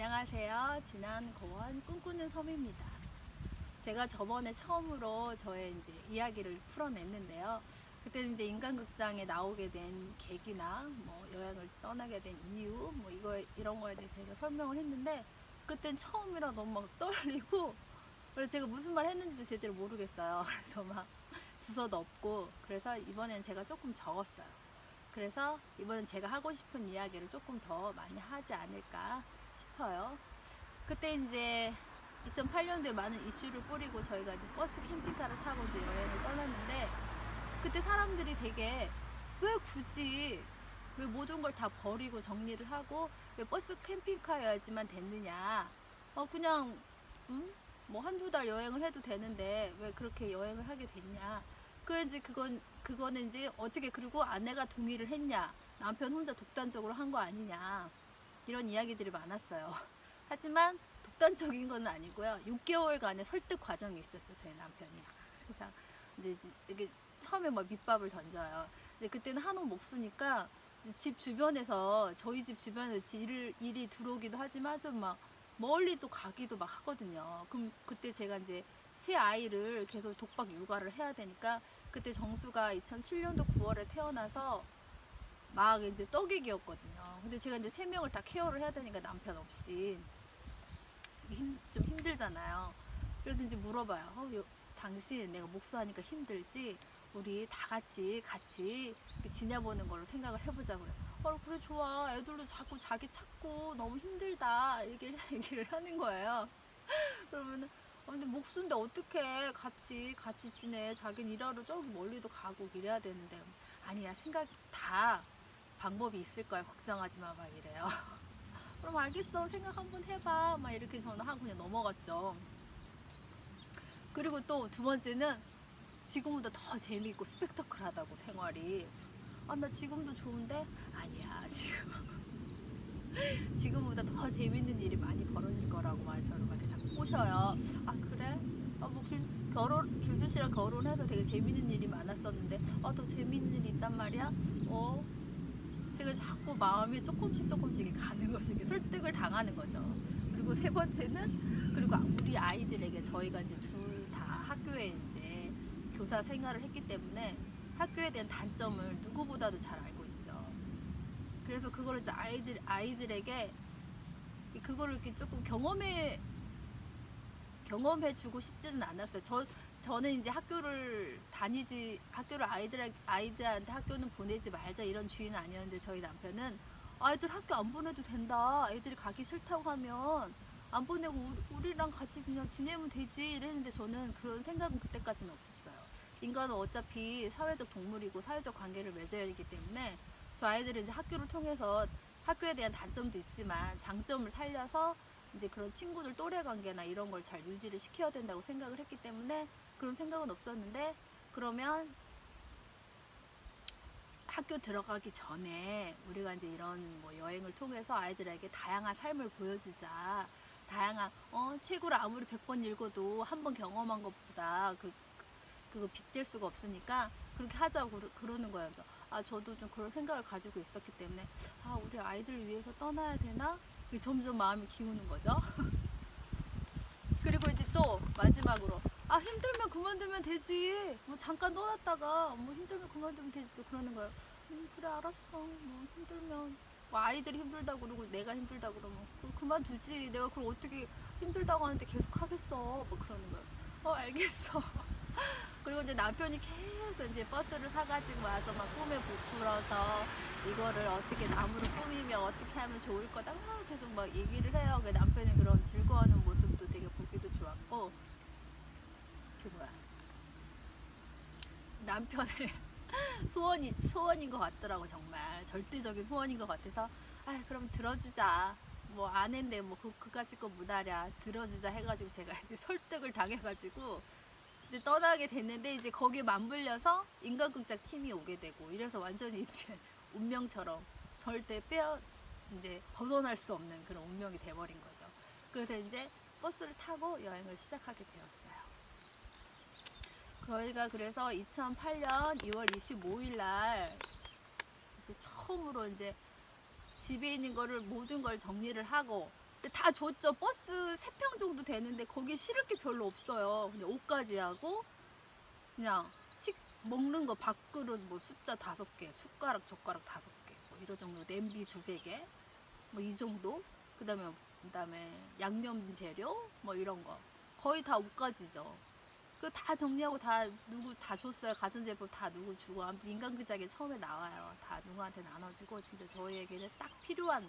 안녕하세요. 진안고원 꿈꾸는 섬입니다. 제가 저번에 처음으로 저의 이제 이야기를 풀어냈는데요. 그때는 이제 인간극장에 나오게 된 계기나 뭐 여행을 떠나게 된 이유 뭐 이런 거에 대해서 제가 설명을 했는데 그땐 처음이라 너무 막 떨리고 그래서 제가 무슨 말 했는지도 제대로 모르겠어요. 그래서 막 주소도 없고 그래서 이번엔 제가 조금 적었어요. 그래서 이번엔 제가 하고 싶은 이야기를 조금 더 많이 하지 않을까 싶어요. 그때 이제 2008년도에 많은 이슈를 뿌리고 저희가 이제 버스 캠핑카를 타고 이제 여행을 떠났는데 그때 사람들이 되게 왜 굳이 왜 모든 걸 다 버리고 정리를 하고 왜 버스 캠핑카여야지만 됐느냐 그냥 뭐 한두 달 여행을 해도 되는데 왜 그렇게 여행을 하게 됐냐 이제 그거는 이제 어떻게 그리고 아내가 동의를 했냐 남편 혼자 독단적으로 한 거 아니냐 이런 이야기들이 많았어요. 하지만 독단적인 건 아니고요. 6개월간의 설득 과정이 있었죠, 저희 남편이. 그래서 이제 이게 처음에 뭐 밑밥을 던져요. 이제 그때는 한옥 목수니까 집 주변에서 저희 집 주변에서 일이 들어오기도 하지만 좀 막 멀리 또 가기도 막 하거든요. 그럼 그때 제가 이제 새 아이를 계속 독박 육아를 해야 되니까 그때 정수가 2007년도 9월에 태어나서 막 이제 떡이기였거든요. 근데 제가 이제 3명을 다 케어를 해야 되니까 남편 없이 좀 힘들잖아요. 그래서 이제 물어봐요. 당신 내가 목수하니까 힘들지? 우리 다 같이 지내보는 걸로 생각을 해보자 그래. 그래 좋아. 애들도 자꾸 자기 찾고 너무 힘들다 이렇게 얘기를 하는 거예요. 그러면 근데 목수인데 어떻게 같이 지내? 자기는 일하러 저기 멀리도 가고 이래야 되는데 아니야 생각 다 방법이 있을 거야 걱정하지 마 막 이래요. 그럼 알겠어 생각 한번 해봐 막 이렇게 저는 하고 그냥 넘어갔죠. 그리고 또 두 번째는 지금보다 더 재미있고 스펙터클하다고 생활이. 나 지금도 좋은데 아니야 지금보다 더 재밌는 일이 많이 벌어질 거라고 막 저를 막 이렇게 자꾸 꼬셔요. 그래? 뭐 길수 씨랑 결혼해서 되게 재밌는 일이 많았었는데 더 재밌는 일이 있단 말이야? 제가 자꾸 마음이 조금씩 가는 거죠. 이게 설득을 당하는 거죠. 그리고 세 번째는 그리고 우리 아이들에게 저희가 이제 둘 다 학교에 이제 교사 생활을 했기 때문에 학교에 대한 단점을 누구보다도 잘 알고 있죠. 그래서 그거를 이제 아이들에게 그거를 이렇게 조금 경험해주고 싶지는 않았어요. 저는 이제 학교를 아이들한테 학교는 보내지 말자 이런 주의는 아니었는데 저희 남편은 아이들 학교 안 보내도 된다. 애들이 가기 싫다고 하면 안 보내고 우리랑 같이 그냥 지내면 되지 이랬는데 저는 그런 생각은 그때까지는 없었어요. 인간은 어차피 사회적 동물이고 사회적 관계를 맺어야 하기 때문에 저 아이들은 이제 학교를 통해서 학교에 대한 단점도 있지만 장점을 살려서 이제 그런 친구들 또래 관계나 이런 걸 잘 유지를 시켜야 된다고 생각을 했기 때문에 그런 생각은 없었는데 그러면 학교 들어가기 전에 우리가 이제 이런 뭐 여행을 통해서 아이들에게 다양한 삶을 보여주자. 다양한 책으로 아무리 100번 읽어도 한 번 경험한 것보다 그거 빗댈 수가 없으니까 그렇게 하자고 그러는 거예요. 저도 좀 그런 생각을 가지고 있었기 때문에 우리 아이들을 위해서 떠나야 되나? 점점 마음이 기우는 거죠. 그리고 이제 또 마지막으로 힘들면 그만두면 되지. 뭐 잠깐 떠났다가 뭐 힘들면 그만두면 되지. 또 그러는 거예요. 그래 알았어. 뭐 힘들면 뭐 아이들이 힘들다고 그러고 내가 힘들다고 그러면 그만두지. 내가 그걸 어떻게 힘들다고 하는데 계속 하겠어. 뭐 그러는 거예요. 알겠어. 그리고 이제 남편이 계속 이제 버스를 사가지고 와서 막 꿈에 부풀어서 이거를 어떻게 나무로 꾸미면 어떻게 하면 좋을 거다 계속 막 얘기를 해요. 남편이 그런 즐거워하는 모습도 되게 보기도 좋았고 남편의 소원인 것 같더라고. 정말 절대적인 소원인 것 같아서 그럼 들어주자. 뭐 아는데 뭐 그까짓 거 못하랴 들어주자 해가지고 제가 이제 설득을 당해가지고 이제 떠나게 됐는데 이제 거기에 맞물려서 인간극장 팀이 오게 되고 이래서 완전히 이제 운명처럼 절대 이제 벗어날 수 없는 그런 운명이 돼버린 거죠. 그래서 이제 버스를 타고 여행을 시작하게 되었어요. 저희가 그래서 2008년 2월 25일 날 이제 처음으로 이제 집에 있는 거를 모든 걸 정리를 하고 근데 다 줬죠. 버스 3평 정도 되는데 거기 실을 게 별로 없어요. 그냥 옷까지 하고 그냥 먹는 거 밥그릇 뭐 숫자 5개, 숟가락 젓가락 5개, 뭐 이런 정도, 냄비 2-3개, 뭐 이 정도. 그다음에 양념 재료 뭐 이런 거 거의 다 옷가지죠. 그 다 정리하고 다 누구 다 줬어요. 가전제품 다 누구 주고 아무튼 인간극장에 처음에 나와요. 다 누구한테 나눠주고 진짜 저희에게는 딱 필요한.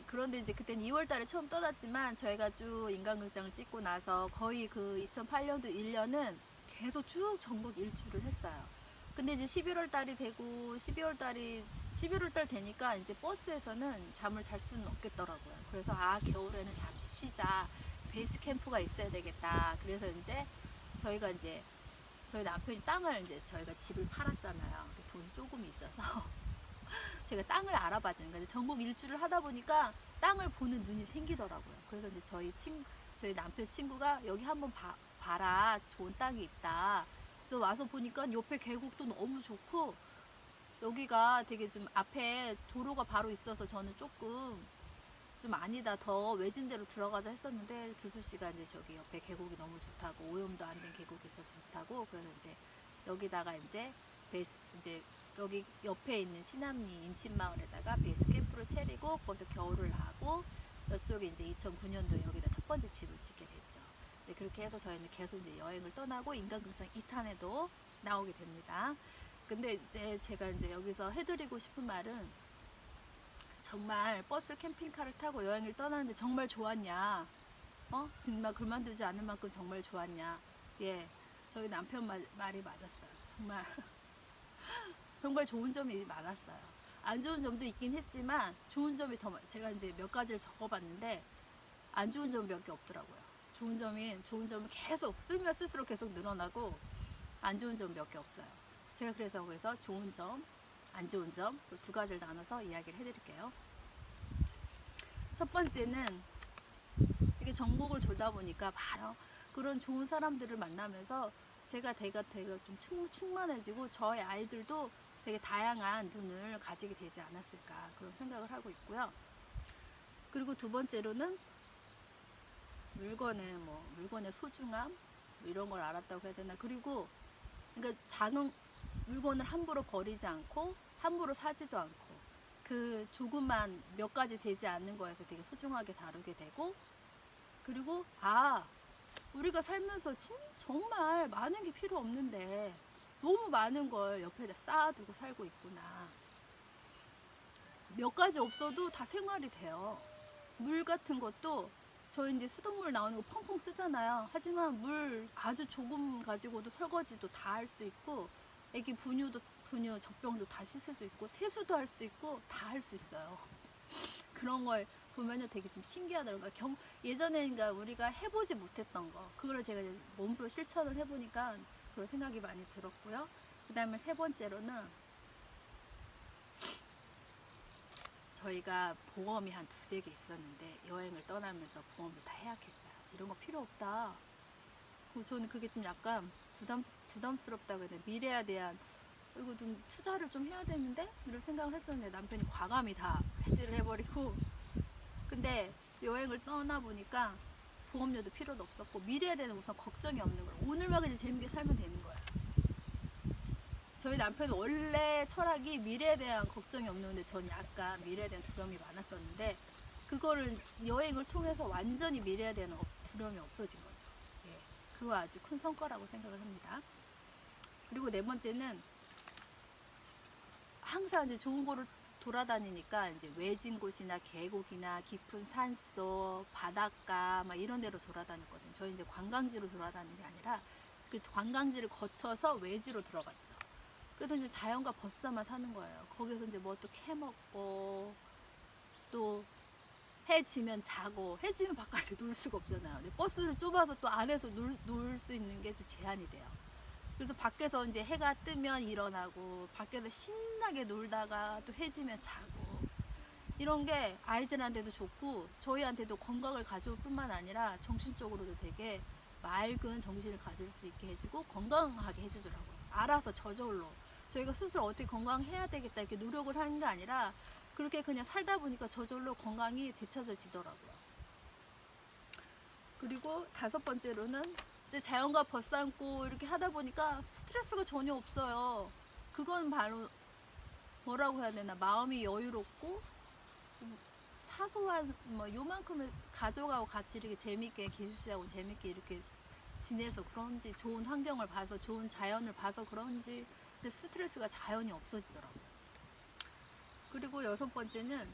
그런데 이제 그땐 2월달에 처음 떠났지만 저희가 쭉 인간극장을 찍고 나서 거의 그 2008년도 1년은 계속 쭉 전국 일주를 했어요. 근데 이제 11월달이 되고 11월달 되니까 이제 버스에서는 잠을 잘 수는 없겠더라고요. 그래서 겨울에는 잠시 쉬자. 베이스 캠프가 있어야 되겠다. 그래서 이제 저희가 이제 저희 남편이 땅을 이제 저희가 집을 팔았잖아요. 돈이 조금 있어서 제가 땅을 알아봤잖아요. 그러니까 전국 일주를 하다 보니까 땅을 보는 눈이 생기더라고요. 그래서 이제 저희 남편 친구가 여기 한번 봐라. 좋은 땅이 있다. 그래서 와서 보니까 옆에 계곡도 너무 좋고 여기가 되게 좀 앞에 도로가 바로 있어서 저는 조금 좀 아니다 더 외진데로 들어가자 했었는데 교수 씨가 이제 저기 옆에 계곡이 너무 좋다고 오염도 안 된 계곡이 있어서 좋다고 그래서 이제 여기다가 이제 여기 옆에 있는 신암리 임신마을에다가 베이스 캠프를 차리고 거기서 겨울을 하고 이쪽에 이제 2009년도에 여기다 첫 번째 집을 짓게 됐죠. 이제 그렇게 해서 저희는 계속 이제 여행을 떠나고 인간극장 2탄에도 나오게 됩니다. 근데 이제 제가 이제 여기서 해드리고 싶은 말은 정말 버스 캠핑카를 타고 여행을 떠나는데 정말 좋았냐? 정말 그만두지 않을 만큼 정말 좋았냐? 예, 저희 남편 말이 맞았어요. 정말 정말 좋은 점이 많았어요. 안 좋은 점도 있긴 했지만 좋은 점이 더 제가 이제 몇 가지를 적어봤는데 안 좋은 점 몇 개 없더라고요. 좋은 점은 계속 쓸면 쓸수록 계속 늘어나고 안 좋은 점 몇 개 없어요. 제가 그래서 거기서 좋은 점, 안 좋은 점 두 가지를 나눠서 이야기를 해드릴게요. 첫 번째는 이게 전국을 돌다 보니까 바로 그런 좋은 사람들을 만나면서 제가 되게 좀 충만해지고 저희 아이들도 되게 다양한 눈을 가지게 되지 않았을까 그런 생각을 하고 있고요. 그리고 두 번째로는 물건의 소중함 뭐 이런 걸 알았다고 해야 되나. 그리고 그러니까 작은 물건을 함부로 버리지 않고 함부로 사지도 않고 그 조그만 몇 가지 되지 않는 거에서 되게 소중하게 다루게 되고 그리고 우리가 살면서 정말 많은 게 필요 없는데 너무 많은 걸 옆에다 쌓아두고 살고 있구나. 몇 가지 없어도 다 생활이 돼요. 물 같은 것도 저희 이제 수돗물 나오는 거 펑펑 쓰잖아요. 하지만 물 아주 조금 가지고도 설거지도 다 할 수 있고 애기 분유 젖병도 다 씻을 수 있고 세수도 할 수 있고 다 할 수 있어요. 그런 걸 보면은 되게 좀 신기하더라고요. 예전에 우리가 해보지 못했던 거 그거를 제가 이제 몸소 실천을 해보니까 그런 생각이 많이 들었고요. 그 다음에 세 번째로는 저희가 보험이 한 2-3개 있었는데 여행을 떠나면서 보험을 다 해약했어요. 이런 거 필요 없다. 저는 그게 좀 약간 부담스럽다고 해야 되나. 미래에 대한 이거 좀 투자를 좀 해야 되는데 이런 생각을 했었는데 남편이 과감히 다 해지를 해버리고 근데 여행을 떠나보니까 보험료도 필요도 없었고 미래에 대한 우선 걱정이 없는 거예요. 오늘만 그냥 재밌게 살면 되는 거예요. 저희 남편은 원래 철학이 미래에 대한 걱정이 없는데 전 약간 미래에 대한 두려움이 많았었는데 그거를 여행을 통해서 완전히 미래에 대한 두려움이 없어진 거죠. 예, 그거 아주 큰 성과라고 생각을 합니다. 그리고 네 번째는 항상 이제 좋은 거를 돌아다니니까 이제 외진 곳이나 계곡이나 깊은 산속, 바닷가 막 이런 데로 돌아다녔거든요. 저희 이제 관광지로 돌아다니는 게 아니라 그 관광지를 거쳐서 외지로 들어갔죠. 그래서 이제 자연과 벗삼아 사는 거예요. 거기서 이제 뭐 또 캐먹고 또 해 지면 자고 해 지면 바깥에 놀 수가 없잖아요. 근데 버스를 좁아서 또 안에서 놀 수 있는 게 좀 제한이 돼요. 그래서 밖에서 이제 해가 뜨면 일어나고 밖에서 신나게 놀다가 또 해지면 자고 이런 게 아이들한테도 좋고 저희한테도 건강을 가져올 뿐만 아니라 정신적으로도 되게 맑은 정신을 가질 수 있게 해주고 건강하게 해주더라고요. 알아서 저절로 저희가 스스로 어떻게 건강해야 되겠다 이렇게 노력을 하는 게 아니라 그렇게 그냥 살다 보니까 저절로 건강이 되찾아지더라고요. 그리고 5번째로는 이제 자연과 벗삼고 이렇게 하다 보니까 스트레스가 전혀 없어요. 그건 바로 뭐라고 해야 되나, 마음이 여유롭고 사소한 뭐 요만큼의 가족하고 같이 이렇게 재밌게 기수씨하고 재밌게 이렇게 지내서 그런지, 좋은 환경을 봐서, 좋은 자연을 봐서 그런지 근데 스트레스가 자연히 없어지더라고요. 그리고 6번째는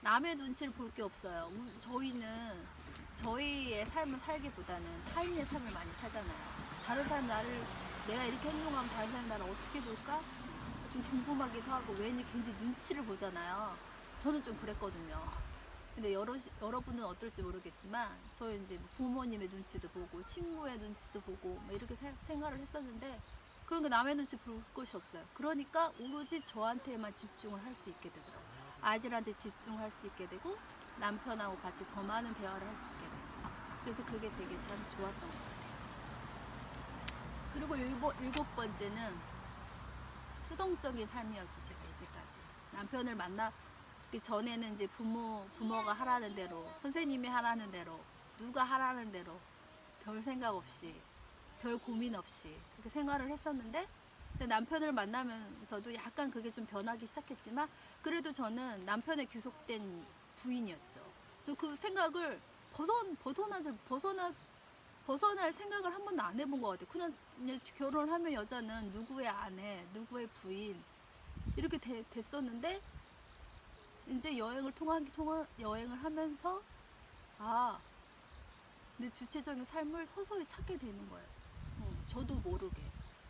남의 눈치를 볼 게 없어요. 저희는 저희의 삶을 살기보다는 타인의 삶을 많이 살잖아요. 다른 사람 나를, 내가 이렇게 행동하면 다른 사람 나를 어떻게 볼까? 좀 궁금하기도 하고 괜히 눈치를 보잖아요. 저는 좀 그랬거든요. 근데 여러분은 어떨지 모르겠지만 저희 이제 부모님의 눈치도 보고 친구의 눈치도 보고 뭐 이렇게 생활을 했었는데 그런 게 남의 눈치 볼 것이 없어요. 그러니까 오로지 저한테만 집중을 할 수 있게 되더라고요. 아이들한테 집중할 수 있게 되고 남편하고 같이 더 많은 대화를 할 수 있게 되고 그래서 그게 되게 참 좋았던 것 같아요. 그리고 7번째는 수동적인 삶이었죠. 제가 이제까지 남편을 만나 그 전에는 이제 부모가 하라는 대로, 선생님이 하라는 대로, 누가 하라는 대로 별 생각 없이, 별 고민 없이 그렇게 생활을 했었는데 남편을 만나면서도 약간 그게 좀 변하기 시작했지만 그래도 저는 남편의 귀속된 부인이었죠. 저 그 생각을 벗어날 생각을 한 번도 안 해본 것 같아요. 그냥 결혼하면 여자는 누구의 아내, 누구의 부인 이렇게 됐었는데 이제 여행을 하면서 내 주체적인 삶을 서서히 찾게 되는 거예요. 저도 모르게.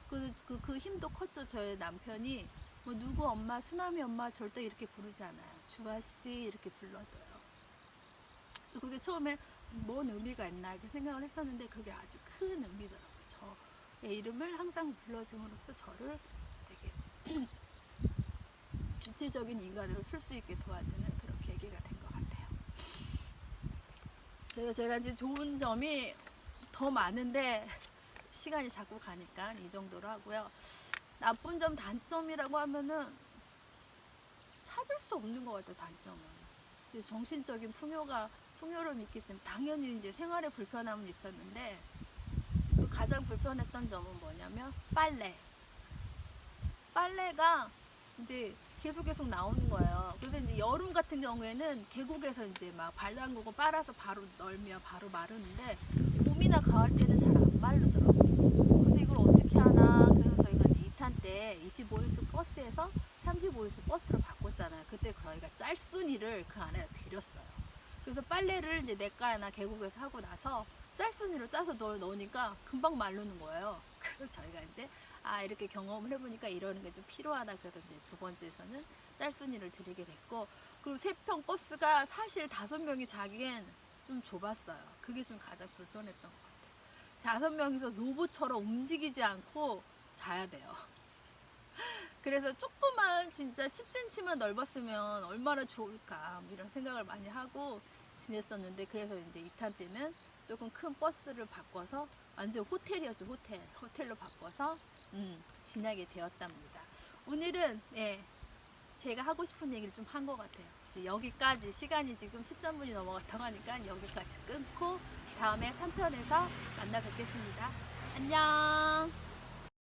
그 힘도 컸죠. 저의 남편이 뭐 누구 엄마, 수남이 엄마 절대 이렇게 부르지 않아요. 주아씨 이렇게 불러줘요. 그게 처음에 뭔 의미가 있나 이렇게 생각을 했었는데 그게 아주 큰 의미더라고요. 저의 이름을 항상 불러줌으로써 저를 되게 주체적인 인간으로 쓸 수 있게 도와주는 그런 계기가 된 것 같아요. 그래서 제가 이제 좋은 점이 더 많은데 시간이 자꾸 가니까 이 정도로 하고요. 나쁜 점, 단점이라고 하면은 찾을 수 없는 것 같아요. 단점은 정신적인 풍요로움이 있기 때문에 당연히 이제 생활에 불편함은 있었는데 그 가장 불편했던 점은 뭐냐면 빨래가 이제 계속 나오는 거예요. 그래서 이제 여름 같은 경우에는 계곡에서 이제 막 발 담그고 빨아서 바로 널면 바로 마르는데 봄이나 가을 때는 잘 안 마르더라고요. 그래서 이걸 어떻게 하나. 그래서 저희가 이제 2탄 때 25인승 버스에서 35인승 버스로 바꿨잖아요. 그때 저희가 짤순이를 그 안에 들였어요. 그래서 빨래를 이제 냇가나 계곡에서 하고 나서 짤순이로 짜서 넣으니까 금방 마르는 거예요. 그래서 저희가 이제 이렇게 경험을 해보니까 이러는 게 좀 필요하다. 그래서 이제 2번째에서는 짤순이를 드리게 됐고, 그리고 3평 버스가 사실 5명이 자기엔 좀 좁았어요. 그게 좀 가장 불편했던 것 같아요. 5명이서 로봇처럼 움직이지 않고 자야 돼요. 그래서 조금만 진짜 10cm만 넓었으면 얼마나 좋을까 뭐 이런 생각을 많이 하고 지냈었는데, 그래서 이제 2탄 때는 조금 큰 버스를 바꿔서 완전 호텔이었죠. 호텔로 바꿔서 지나게 되었답니다. 오늘은 제가 하고 싶은 얘기를 좀 한 것 같아요. 이제 여기까지, 시간이 지금 13분이 넘어갔다고 하니까 여기까지 끊고 다음에 3편에서 만나 뵙겠습니다. 안녕.